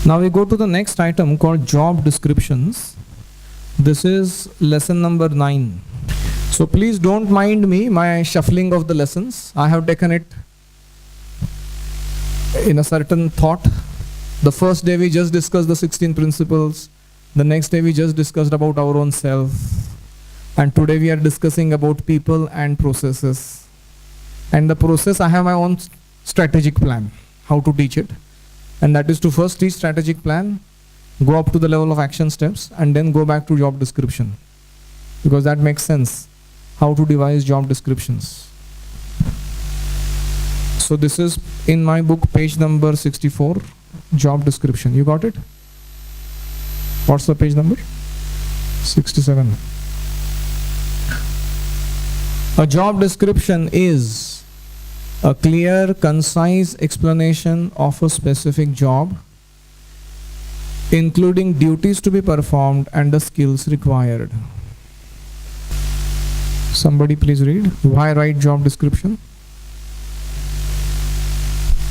Now we go to the next item called job descriptions. This is lesson number 9. So please don't mind me, my shuffling of the lessons. I have taken it in a certain thought. The first day we just discussed the 16 principles. The next day we just discussed about our own self. And today we are discussing about people and processes. And the process, I have my own strategic plan, how to teach it. And that is to first teach strategic plan, go up to the level of action steps, and then go back to job description. Because that makes sense, how to devise job descriptions. So this is in my book, page number 64, job description. You got it? What's the page number? 67. A job description is a clear, concise explanation of a specific job, including duties to be performed and the skills required. Somebody please read. Why write job description?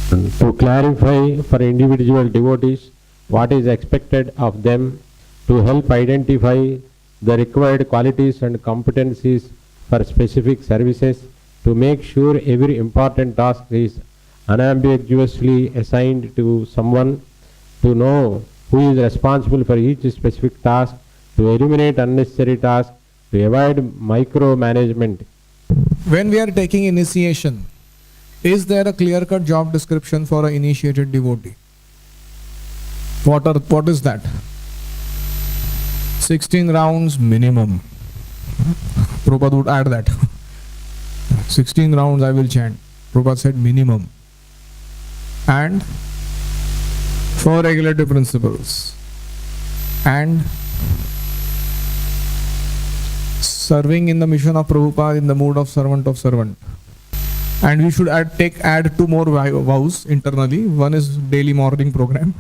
To clarify for individual devotees what is expected of them, to help identify the required qualities and competencies for specific services, to make sure every important task is unambiguously assigned to someone, to know who is responsible for each specific task, to eliminate unnecessary tasks, to avoid micromanagement. When we are taking initiation, is there a clear-cut job description for an initiated devotee? What is that? 16 rounds minimum. Prabhupada would add that. 16 rounds I will chant. Prabhupada said minimum. And 4 regulative principles. And serving in the mission of Prabhupada in the mood of servant. And we should add 2 more vows internally. One is daily morning program.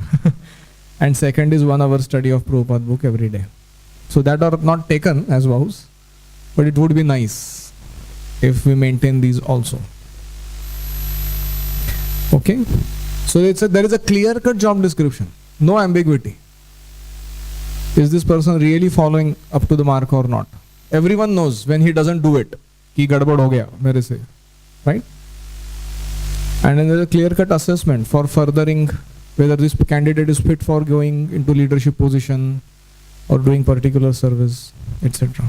And second is 1 hour study of Prabhupada book every day. So that are not taken as vows. But it would be nice if we maintain these also. Okay? So there is a clear-cut job description. No ambiguity. Is this person really following up to the mark or not? Everyone knows when he doesn't do it. Ki gadbad ho gaya mere se. Right? And then there is a clear-cut assessment for furthering whether this candidate is fit for going into leadership position or doing particular service, etc.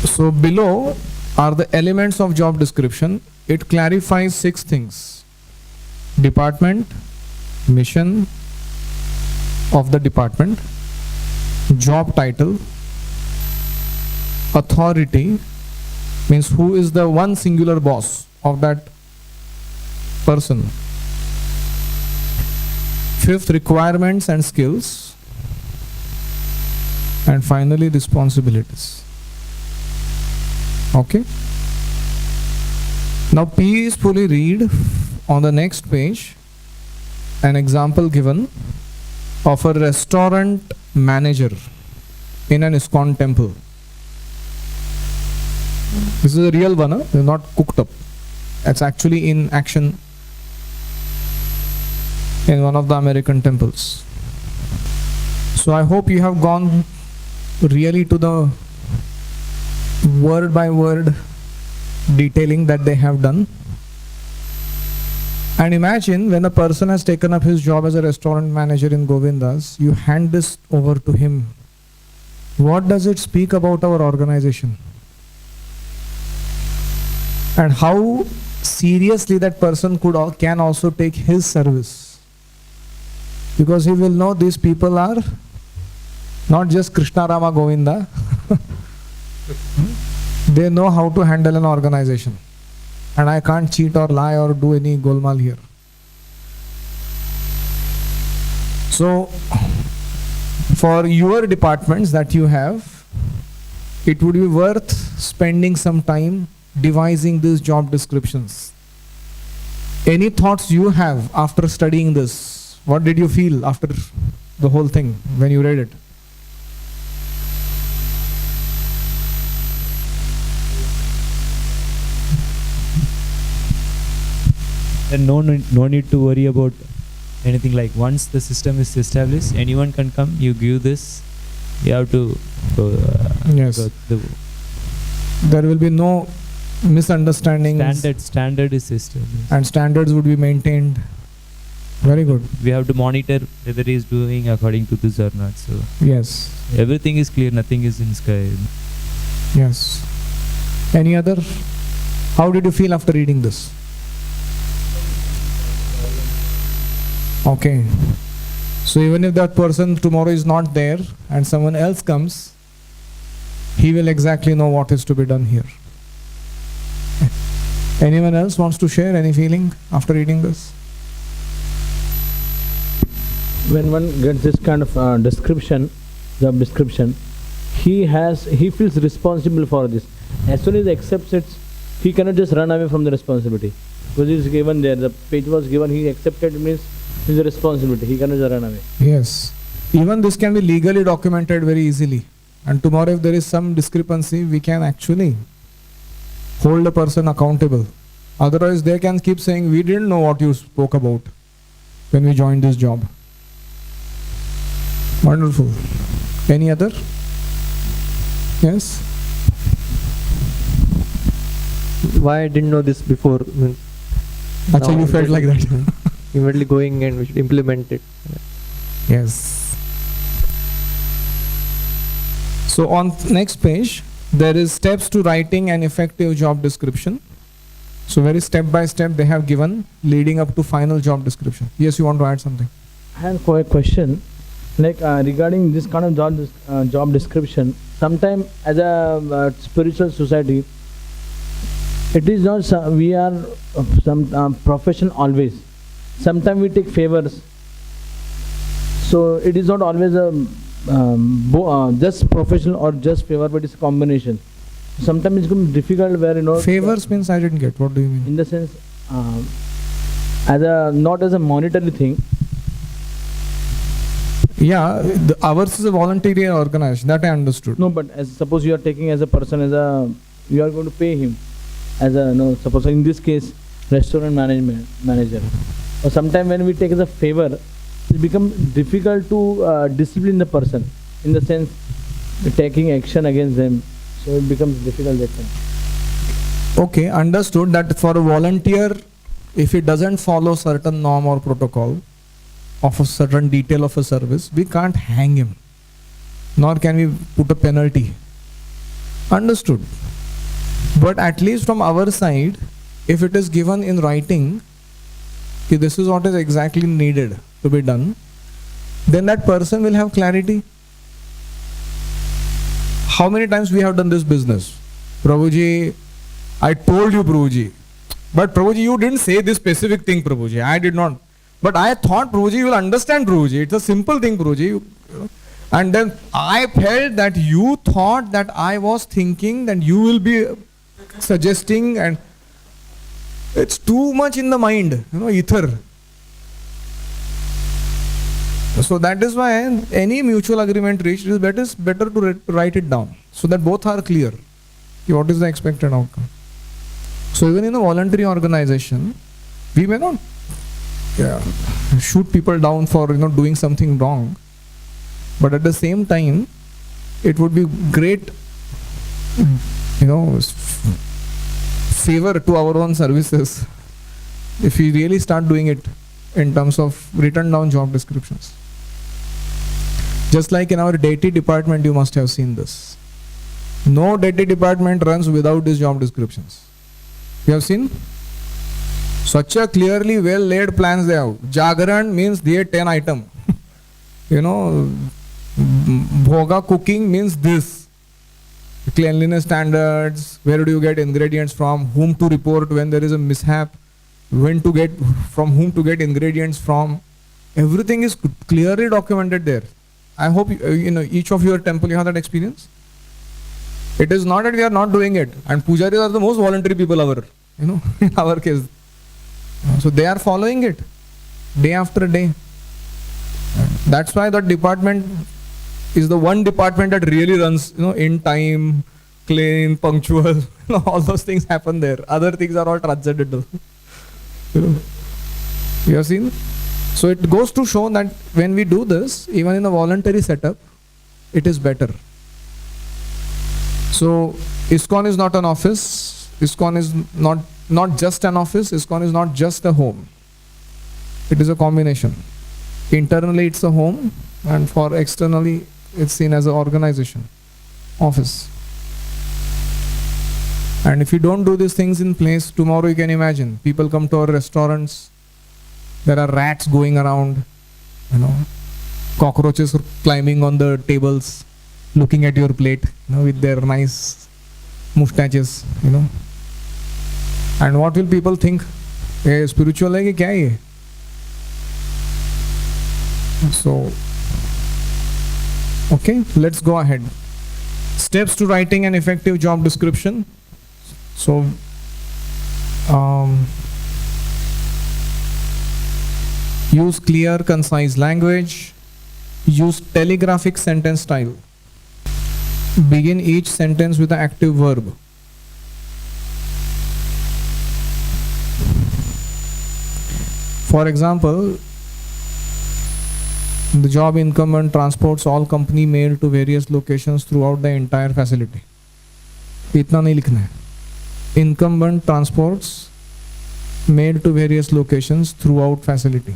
So below are the elements of job description. It clarifies 6 things. Department, mission of the department, job title, authority, means who is the one singular boss of that person. 5th, requirements and skills. And finally, responsibilities. Okay? Now peacefully read on the next page an example given of a restaurant manager in an ISKCON temple. This is a real one, it's not cooked up. It's actually in action in one of the American temples. So I hope you have gone really to the word by word detailing that they have done. And imagine when a person has taken up his job as a restaurant manager in Govinda's, you hand this over to him. What does it speak about our organization? And how seriously that person can also take his service. Because he will know these people are not just Krishna Rama Govinda. They know how to handle an organization. And I can't cheat or lie or do any golmaal here. So, for your departments that you have, it would be worth spending some time devising these job descriptions. Any thoughts you have after studying this? What did you feel after the whole thing when you read it? Then no need to worry about anything. Like once the system is established, anyone can come. You give this, you have to Yes. go the There will be no misunderstandings standard is established. and standards would be maintained. Very good. We have to monitor whether he is doing according to this or not. So Yes. everything is clear. Nothing is in sky. Yes. Any other? How did you feel after reading this? Okay. So even if that person tomorrow is not there and someone else comes, he will exactly know what is to be done here. Anyone else wants to share any feeling after reading this? When one gets this kind of job description, he feels responsible for this. As soon as he accepts it, he cannot just run away from the responsibility. Because it is given there, the page was given, he accepted, means it's a responsibility. He cannot just run away. Yes. Even this can be legally documented very easily. And tomorrow if there is some discrepancy, we can actually hold a person accountable. Otherwise they can keep saying, we didn't know what you spoke about when we joined this job. Wonderful. Any other? Yes? Why I didn't know this before? Means Acha, now you felt like that. immediately going and we should implement it. Yes. So on next page, there is steps to writing an effective job description. So very step by step they have given leading up to final job description. Yes, you want to add something? I have a question, like regarding this kind of job description. Sometimes as a spiritual society, it is not we are some profession always. Sometimes we take favors. So it is not always a just professional or just favor, but it's a combination. Sometimes it's become difficult where Favors means I didn't get. What do you mean? in the sense as a not as a monetary thing. Yeah, ours is a voluntary organization. That I understood. No, but as suppose you are taking as a person you are going to pay him as a suppose in this case restaurant manager. Or sometimes when we take as a favor, it becomes difficult to discipline the person in the sense taking action against them. So it becomes difficult that time. Okay, understood that for a volunteer, if he doesn't follow certain norm or protocol of a certain detail of a service, we can't hang him, nor can we put a penalty. Understood. But at least from our side, if it is given in writing, okay, this is what is exactly needed to be done, then that person will have clarity. How many times we have done this business? Prabhuji, I told you, Prabhuji. But Prabhuji, you didn't say this specific thing, Prabhuji. I did not. But I thought, Prabhuji, you will understand, Prabhuji. It's a simple thing, Prabhuji. And then I felt that you thought that I was thinking that you will be suggesting, and it's too much in the mind, ether. So that is why any mutual agreement reached, it is better to write it down so that both are clear. What is the expected outcome? So even in a voluntary organization, we may not shoot people down for doing something wrong, but at the same time, it would be great, favor to our own services if we really start doing it in terms of written down job descriptions. Just like in our deity department, you must have seen this. No deity department runs without these job descriptions. You have seen? Such a clearly well laid plans they have. Jagaran means they 10 item. Bhoga cooking means this. Cleanliness standards, where do you get ingredients from, whom to report when there is a mishap, from whom to get ingredients from. Everything is clearly documented there. I hope each of your temple you have that experience. It is not that we are not doing it, and pujaris are the most voluntary people ever, in our case. So they are following it day after day. That's why that department is the one department that really runs, in time, clean, punctual. All those things happen there. Other things are all transcendental. You have seen? So it goes to show that when we do this, even in a voluntary setup, it is better. So ISKCON is not an office. ISKCON is not just an office. ISKCON is not just a home. It is a combination. Internally it's a home, and for externally it's seen as an organization, office. And if you don't do these things in place, tomorrow you can imagine, people come to our restaurants, there are rats going around, cockroaches climbing on the tables, looking at your plate, with their nice mustaches, And what will people think? Spiritual hai ki kya hai? So, okay, let's go ahead. Steps to writing an effective job description. So, use clear, concise language. Use telegraphic sentence style. Begin each sentence with an active verb. For example, the job incumbent transports all company mail to various locations throughout the entire facility. इतना नहीं लिखना है. Incumbent transports mail to various locations throughout facility.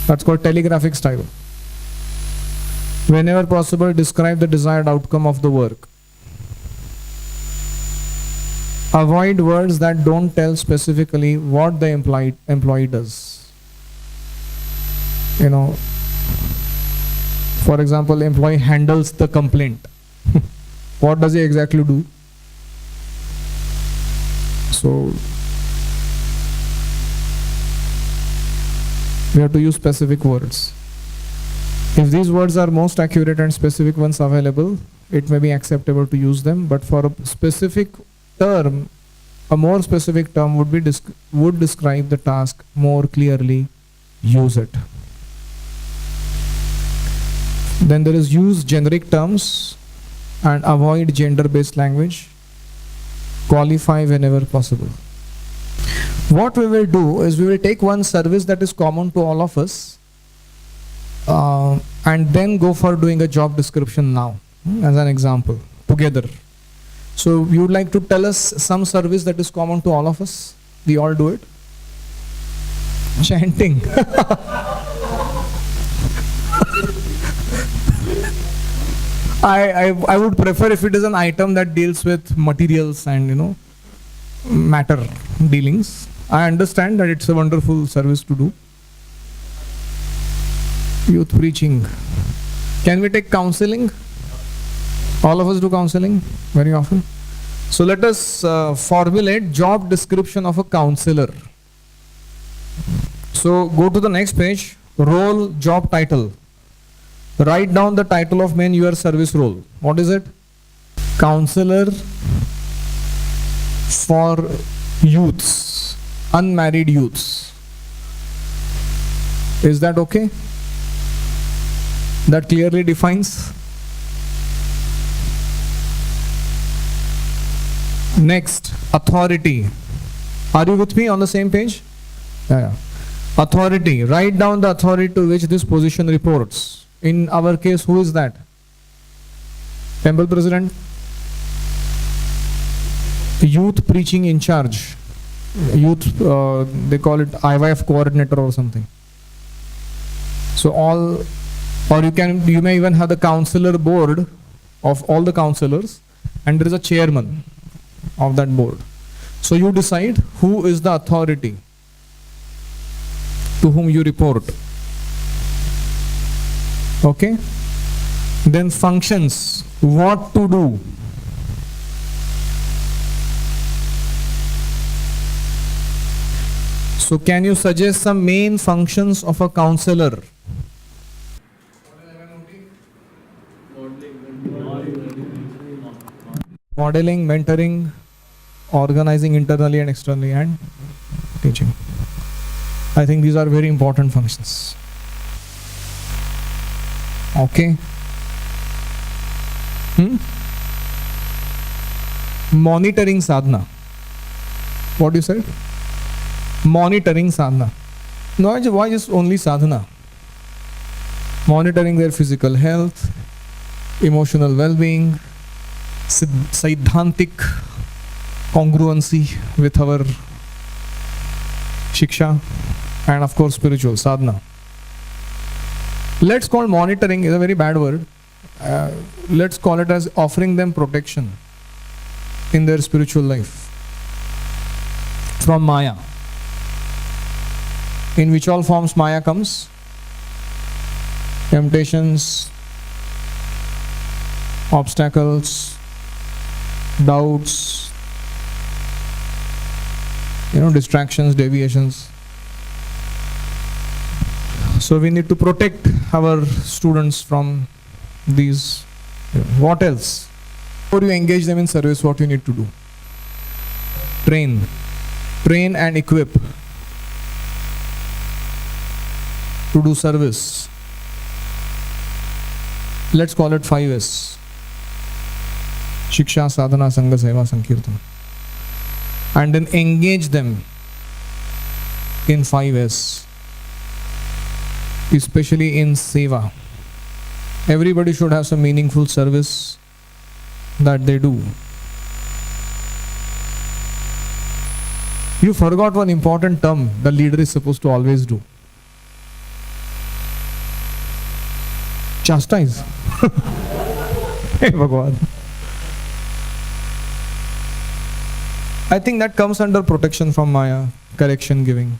That's called telegraphic style. Whenever possible, describe the desired outcome of the work. Avoid words that don't tell specifically what the employee does. For example, employee handles the complaint. What does he exactly do? So we have to use specific words. If these words are most accurate and specific ones available, it may be acceptable to use them. But for a specific term, a more specific term would describe the task more clearly. Use it. Then there is use generic terms and avoid gender-based language. Qualify whenever possible. What we will do is we will take one service that is common to all of us and then go for doing a job description now, as an example, together. So you would like to tell us some service that is common to all of us? We all do it? Chanting. I would prefer if it is an item that deals with materials and matter dealings. I understand that it's a wonderful service to do. Youth preaching. Can we take counseling? All of us do counseling very often. So let us formulate job description of a counselor. So go to the next page. Role, job title. Write down the title of your service role. What is it? Counselor for youths, unmarried youths. Is that okay? That clearly defines. Next, authority. Are you with me on the same page? Yeah. Authority. Write down the authority to which this position reports. In our case, who is that? Temple president? Youth preaching in charge. Youth, they call it IYF coordinator or something. So you may even have the counselor board of all the counselors, and there is a chairman of that board. So you decide who is the authority to whom you report. Okay? Then functions. What to do? So can you suggest some main functions of a counselor? Modeling, mentoring, organizing internally and externally, and teaching. I think these are very important functions. Okay. Monitoring sadhana. What you said? monitoring sadhana. No, why just only sadhana? Monitoring their physical health, emotional well-being, Siddhantic congruency with our shiksha, and of course spiritual sadhana. Let's call monitoring is a very bad word. Let's call it as offering them protection in their spiritual life from Maya. In which all forms Maya comes? Temptations, obstacles, doubts, distractions, deviations. So we need to protect our students from these. What else? Before you engage them in service, what you need to do? Train and equip to do service. Let's call it 5S. Shiksha, sadhana, sangha, seva, sankirtana. And then engage them in 5S, especially in seva. Everybody should have some meaningful service that they do. You forgot one important term the leader is supposed to always do. Chastise. Hey Bhagwan. I think that comes under protection from Maya, correction giving,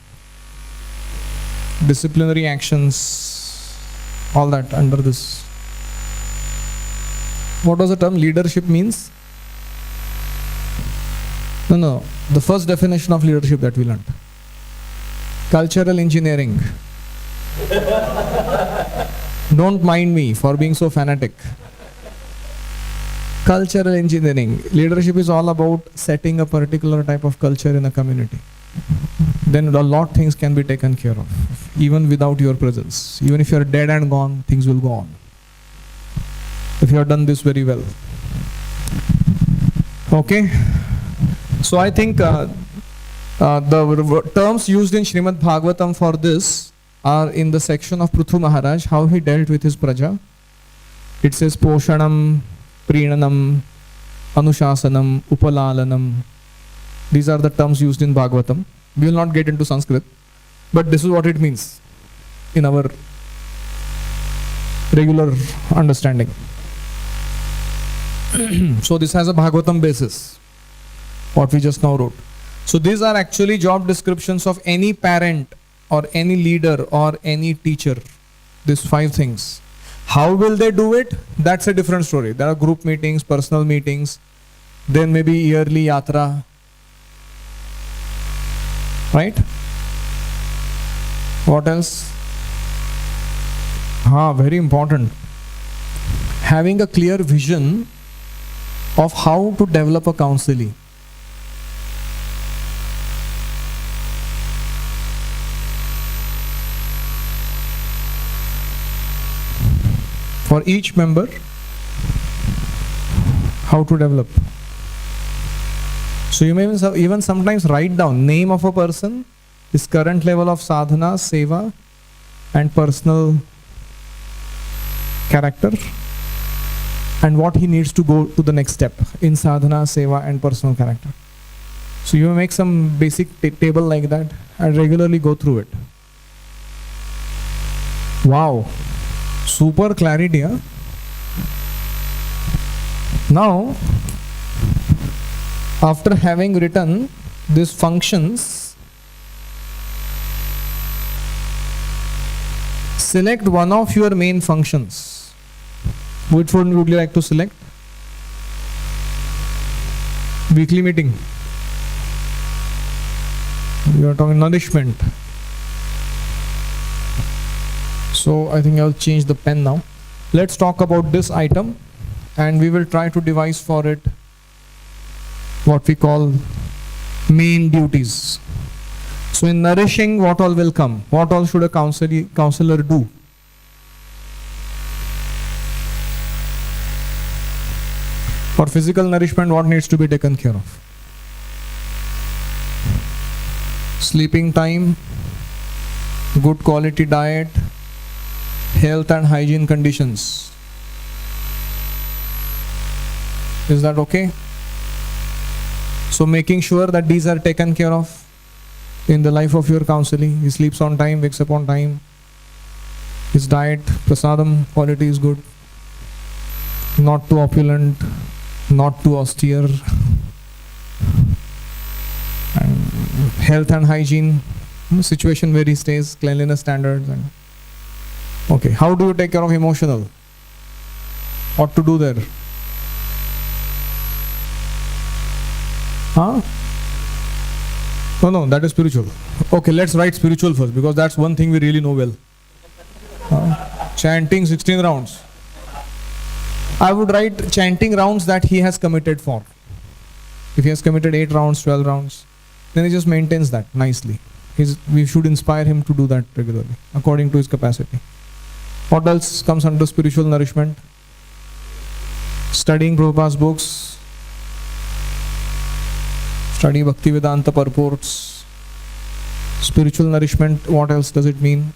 disciplinary actions, all that under this. What does the term leadership means? No. The first definition of leadership that we learned. Cultural engineering. Don't mind me for being so fanatic. Cultural engineering. Leadership is all about setting a particular type of culture in a community. Then a lot of things can be taken care of, even without your presence. Even if you are dead and gone, things will go on. If you have done this very well. Okay? So I think the terms used in Srimad Bhagavatam for this are in the section of Prithu Maharaj, how he dealt with his praja. It says Poshanam, Prinanam, Anushasanam, Upalalanam. These are the terms used in Bhagavatam. We will not get into Sanskrit, but this is what it means in our regular understanding. So this has a Bhagavatam basis, what we just now wrote. So these are actually job descriptions of any parent or any leader or any teacher. These 5 things. How will they do it? That's a different story. There are group meetings, personal meetings, then maybe yearly yatra. Right? What else? Very important. Having a clear vision of how to develop a counseling. For each member, how to develop. So you may even sometimes write down name of a person, his current level of sadhana, seva, and personal character, and what he needs to go to the next step in sadhana, seva, and personal character. So you make some basic table like that and regularly go through it. Wow. Super clarity, huh? Now, after having written these functions, select one of your main functions. Which one would you like to select? Weekly meeting. You are talking nourishment. So I think I'll change the pen now. Let's talk about this item and we will try to devise for it what we call main duties. So in nourishing, what all will come? What all should a counselor do? For physical nourishment, what needs to be taken care of? sleeping time, good quality diet, health and hygiene conditions. Is that okay? So making sure that these are taken care of in the life of your counseling. He sleeps on time, wakes up on time. His diet, prasadam quality is good. Not too opulent, not too austere. And health and hygiene, situation where he stays, cleanliness standards. And okay, how do you take care of emotional? What to do there? Huh? No, that is spiritual. Okay, let's write spiritual first, because that's one thing we really know well. Chanting 16 rounds. I would write chanting rounds that he has committed for. If he has committed 8 rounds, 12 rounds, then he just maintains that nicely. We should inspire him to do that regularly, according to his capacity. What else comes under spiritual nourishment? Studying Prabhupada's books, study Bhaktivedanta purports. Spiritual nourishment, what else does it mean?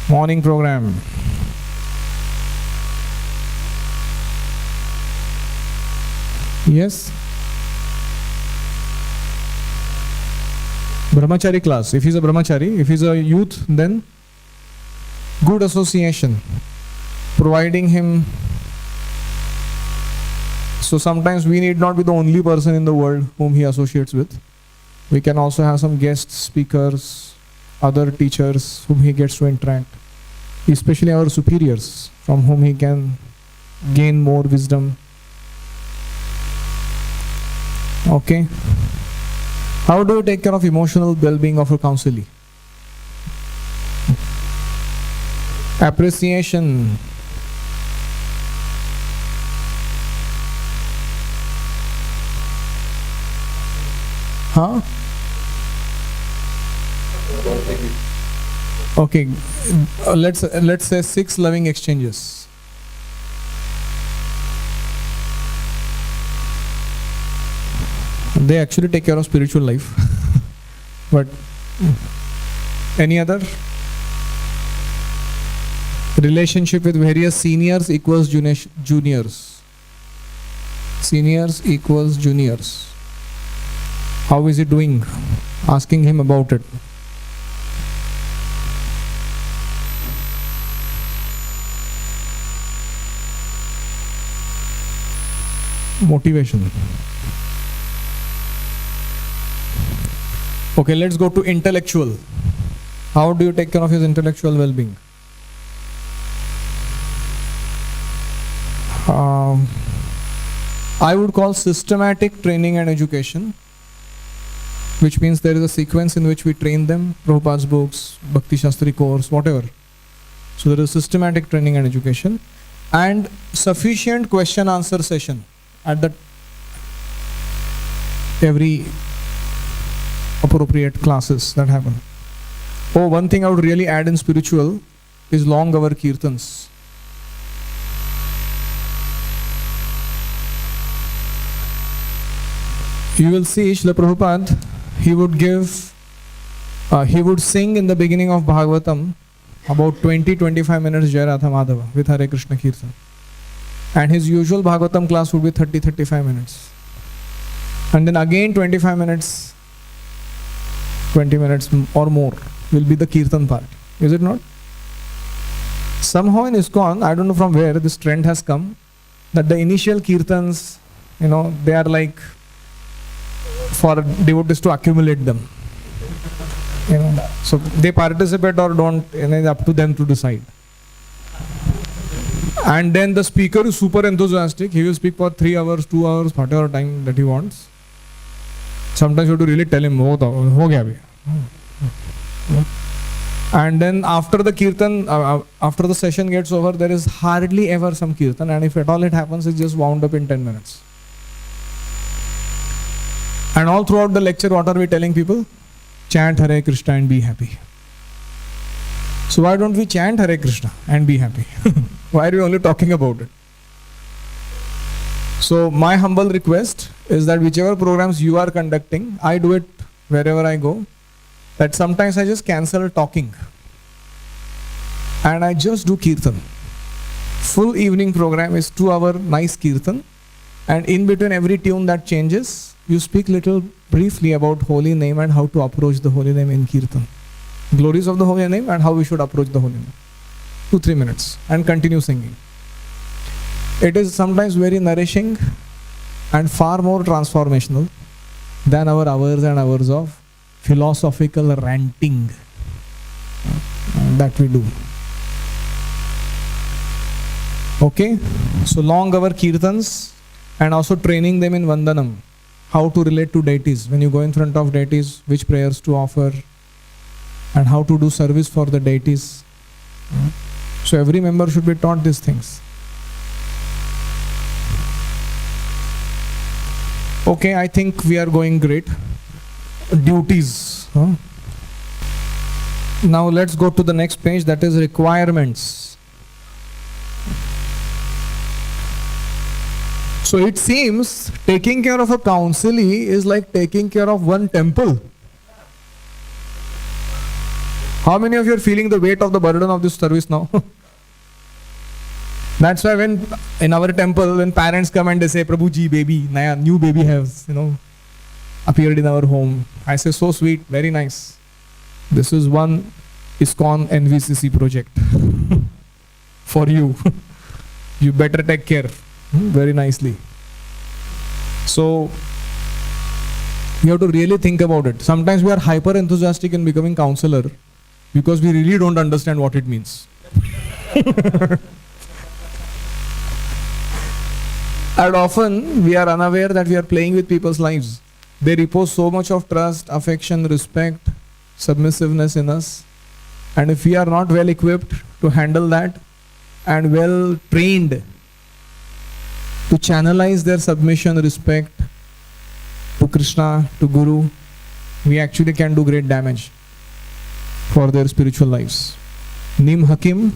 Morning program. Yes? Brahmachari class. If he's a brahmachari, if he's a youth, then good association. Providing him. So sometimes we need not be the only person in the world whom he associates with. We can also have some guest speakers, other teachers whom he gets to interact. Especially our superiors, from whom he can gain more wisdom. Okay. How do you take care of emotional well-being of a counselee? Appreciation. Huh? Okay, let's say 6 loving exchanges. They actually take care of spiritual life. But any other? Relationship with various seniors equals juniors. Seniors equals juniors. How is he doing? Asking him about it. Motivation. Okay, let's go to intellectual. How do you take care of his intellectual well-being? I would call systematic training and education, which means there is a sequence in which we train them, Prabhupada's books, Bhakti Shastri course, whatever. So there is systematic training and education, and sufficient question answer session at the every appropriate classes that happen. Oh, one thing I would really add in spiritual is long hour kirtans. You will see Srila Prabhupada, he would sing in the beginning of Bhagavatam about 20-25 minutes Jai Radha Madhava with Hare Krishna Kirtan. And his usual Bhagavatam class would be 30-35 minutes. And then again 25 minutes, 20 minutes or more will be the Kirtan part. Is it not? Somehow in ISKCON, I don't know from where this trend has come, that the initial Kirtans, they are like for devotees to accumulate them. So they participate or don't, it's up to them to decide. And then the speaker is super enthusiastic. He will speak for 3 hours, 2 hours, whatever time that he wants. Sometimes you have to really tell him, ho gaya bhi. And then after the kirtan, after the session gets over, there is hardly ever some kirtan, and if at all it happens, it's just wound up in 10 minutes. And all throughout the lecture, what are we telling people? Chant Hare Krishna and be happy. So why don't we chant Hare Krishna and be happy? Why are we only talking about it? So my humble request is that whichever programs you are conducting, I do it wherever I go. that sometimes I just cancel talking and I just do kirtan. Full evening program is 2 hour nice kirtan, and in between every tune that changes, you speak little briefly about holy name and how to approach the holy name in kirtan. Glories of the holy name and how we should approach the holy name. 2-3 minutes and continue singing. It is sometimes very nourishing and far more transformational than our hours and hours of philosophical ranting that we do. Okay, so long hour kirtans and also training them in Vandanam, how to relate to deities. When you go in front of deities, which prayers to offer and how to do service for the deities. So every member should be taught these things. Okay, I think we are going great. Duties. Now let's go to the next page, that is requirements. So it seems taking care of a councillee is like taking care of one temple. How many of you are feeling the weight of the burden of this service now? That's why when in our temple, when parents come and they say, Prabhu ji, baby, naya, new baby has, appeared in our home. I say, so sweet, very nice. This is one ISKCON NVCC project for you. You better take care very nicely. So you have to really think about it. Sometimes we are hyper enthusiastic in becoming counselor because we really don't understand what it means. And often we are unaware that we are playing with people's lives. They repose so much of trust, affection, respect, submissiveness in us. And if we are not well equipped to handle that and well trained to channelize their submission, respect to Krishna, to Guru, we actually can do great damage for their spiritual lives. Nim Hakim,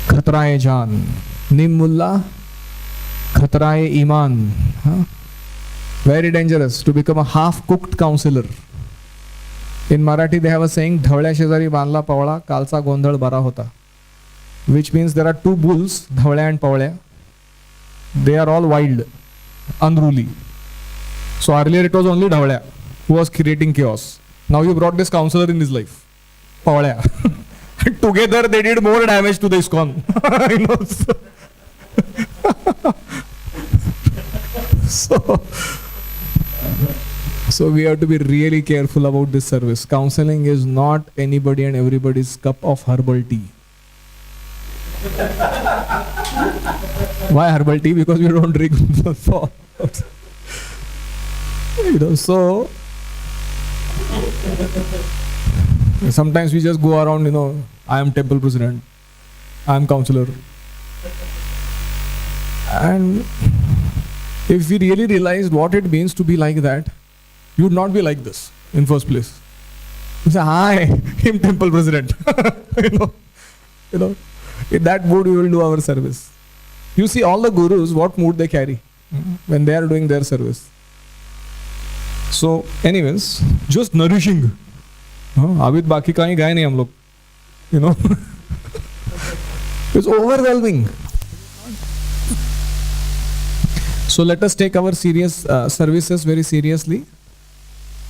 Khatraye Jaan. Nim Mullah, Khatraye Iman. Very dangerous to become a half-cooked counselor. In Marathi they have a saying, Dhawळ्या शेजारी बांधला पवळा, कालचा गोंधळ बरा होता. Which means there are two bulls, Dhawळ्या and Pawळ्या. They are all wild, unruly. So earlier it was only Dhawळ्या who was creating chaos. Now you brought this counselor in his life, Pawळ्या. Together they did more damage to the ISKCON. So we have to be really careful about this service. Counseling is not anybody and everybody's cup of herbal tea. Why herbal tea? Because we don't drink so sometimes we just go around, I am temple president, I am counselor. And if we really realized what it means to be like that, you would not be like this in first place. You say, hi, I am temple president. In that mood we will do our service. You see all the gurus, what mood they carry when they are doing their service. So anyways, just nourishing. Abhi baki kahin gaye nahi hum log. It's overwhelming. So let us take our serious services very seriously,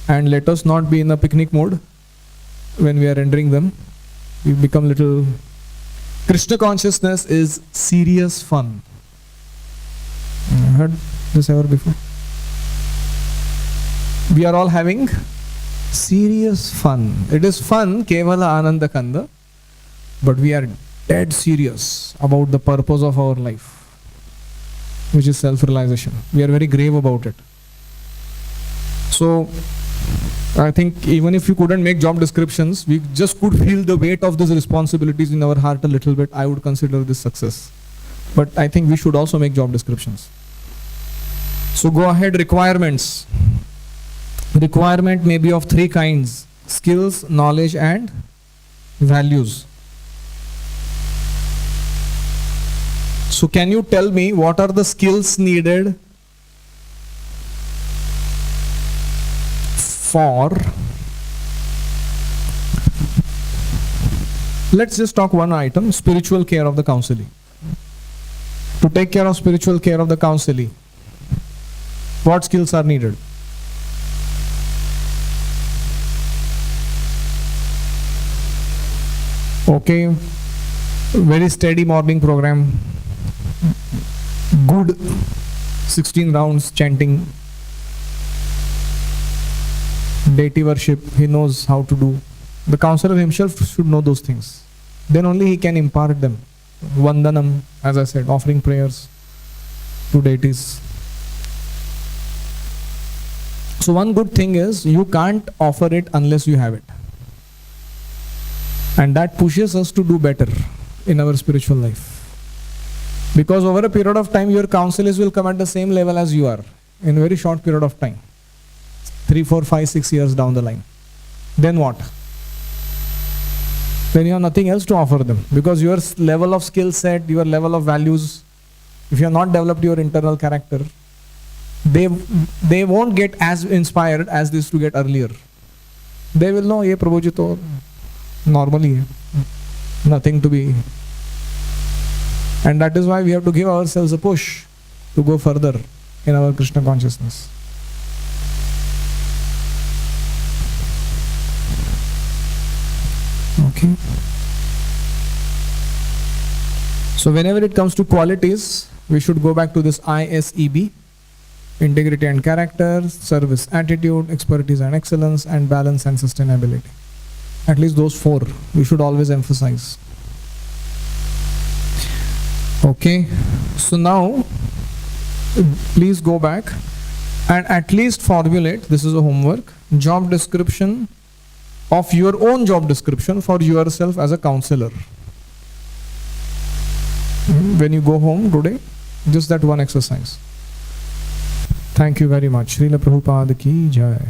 and let us not be in a picnic mode when we are rendering them. We become little. Krishna consciousness is serious fun. Heard this ever before? We are all having serious fun. It is fun, Kevala Ananda Kanda, but we are dead serious about the purpose of our life, which is self-realization. We are very grave about it. So I think even if you couldn't make job descriptions, we just could feel the weight of these responsibilities in our heart a little bit. I would consider this success. But I think we should also make job descriptions. So go ahead, requirements. Requirement may be of three kinds: skills, knowledge, and values. So can you tell me what are the skills needed for Let's just talk one item, spiritual care of the counselee. To take care of spiritual care of the counselee, what skills are needed? Okay, very steady morning program, good 16 rounds chanting, deity worship, he knows how to do. The counselor himself should know those things. Then only he can impart them. Vandanam, as I said, offering prayers to deities. So one good thing is you can't offer it unless you have it. And that pushes us to do better in our spiritual life. Because over a period of time, your counsellors will come at the same level as you are in a very short period of time. 3, 4, 5, 6 years down the line. Then what? Then you have nothing else to offer them. Because your level of skill set, your level of values, if you have not developed your internal character, they won't get as inspired as they used to get earlier. They will know, ye Prabhuji to normally hai. Nothing to be. And that is why we have to give ourselves a push to go further in our Krishna consciousness. Okay. So whenever it comes to qualities, we should go back to this ISEB: integrity and character, service attitude, expertise and excellence, and balance and sustainability. At least those 4 we should always emphasize. Okay, so now please go back and at least formulate, this is a homework, job description of your own job description for yourself as a counselor. When you go home today, just that one exercise. Thank you very much. Srila Prabhupada ki jai.